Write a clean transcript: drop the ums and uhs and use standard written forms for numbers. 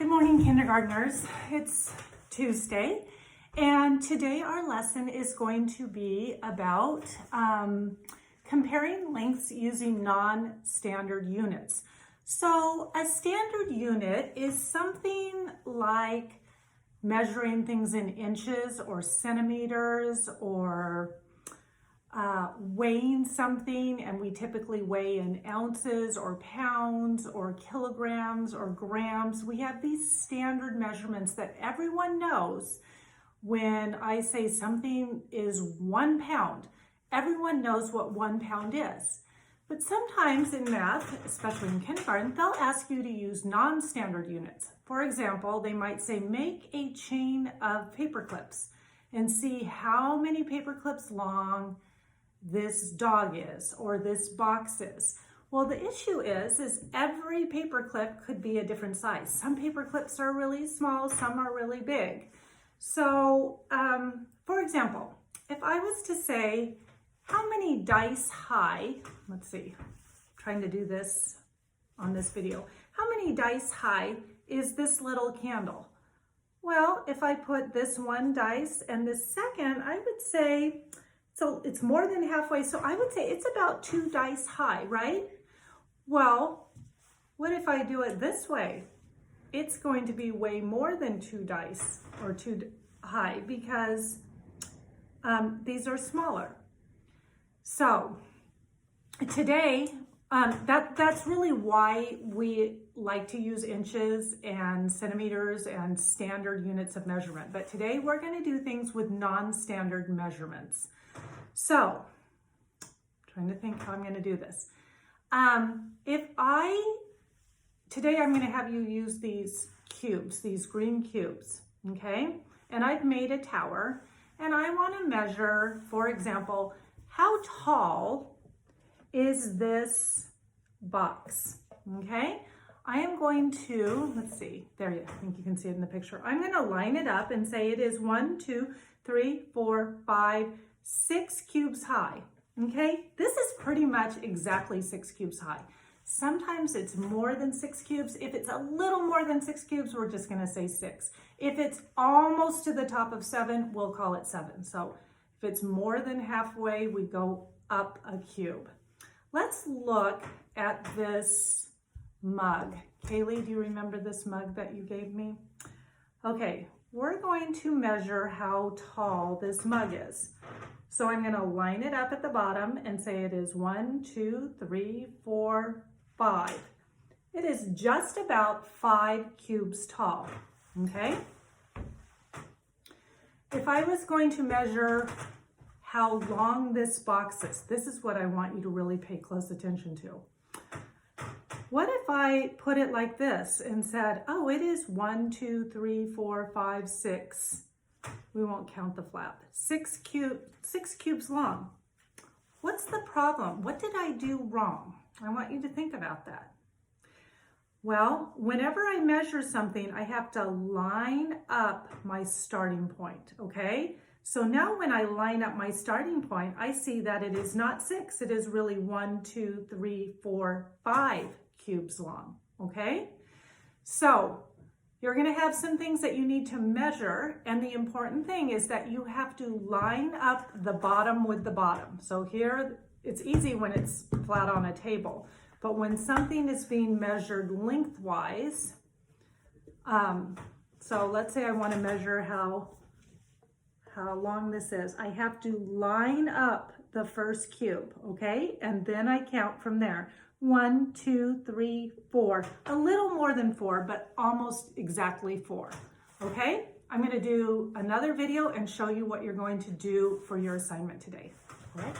Good morning, kindergartners. It's Tuesday, and today our lesson is going to be about comparing lengths using non-standard units. So a standard unit is something like measuring things in inches or centimeters or weighing something, and we typically weigh in ounces or pounds or kilograms or grams. We have these standard measurements that everyone knows. When I say something is 1 pound, everyone knows what 1 pound is. But sometimes in math, especially in kindergarten, they'll ask you to use non-standard units. For example, they might say, make a chain of paper clips and see how many paper clips long this dog is or this box is. Well, the issue is every paper clip could be a different size. Some paper clips are really small, some are really big. So, for example, if I was to say, how many dice high, let's see, I'm trying to do this on this video. How many dice high is this little candle? Well, if I put this one dice and this second, I would say, so it's more than halfway. So I would say it's about 2 dice high, right? Well, what if I do it this way? It's going to be way more than 2 dice or 2 high because these are smaller. So today, that's really why we like to use inches and centimeters and standard units of measurement. But today we're going to do things with non-standard measurements. So, trying to think how I'm going to do this. Today I'm going to have you use these cubes, these green cubes, okay? And I've made a tower, and I want to measure, for example, how tall is this box, okay? I am going to, let's see, there you, I think you can see it in the picture. I'm going to line it up and say it is 1, 2, 3, 4, 5, 6 cubes high, okay? This is pretty much exactly 6 cubes high. Sometimes it's more than 6 cubes. If it's a little more than 6 cubes, we're just gonna say 6. If it's almost to the top of 7, we'll call it 7. So if it's more than halfway, we go up a cube. Let's look at this mug. Kaylee, do you remember this mug that you gave me? Okay, we're going to measure how tall this mug is. So I'm going to line it up at the bottom and say it is 1, 2, 3, 4, 5. It is just about 5 cubes tall, okay? If I was going to measure how long this box is, this is what I want you to really pay close attention to. What if I put it like this and said, oh, it is 1, 2, 3, 4, 5, 6. We won't count the flap. 6 cubes long. What's the problem? What did I do wrong? I want you to think about that. Well, whenever I measure something, I have to line up my starting point, okay? So now when I line up my starting point, I see that it is not 6. It is really 1, 2, 3, 4, 5 cubes long, okay? So you're going to have some things that you need to measure, and the important thing is that you have to line up the bottom with the bottom. So here, it's easy when it's flat on a table, but when something is being measured lengthwise, so let's say I want to measure how long this is. I have to line up the first cube, okay? And then I count from there. 1, 2, 3, 4, a little more than 4, but almost exactly 4, okay? I'm gonna do another video and show you what you're going to do for your assignment today, all right?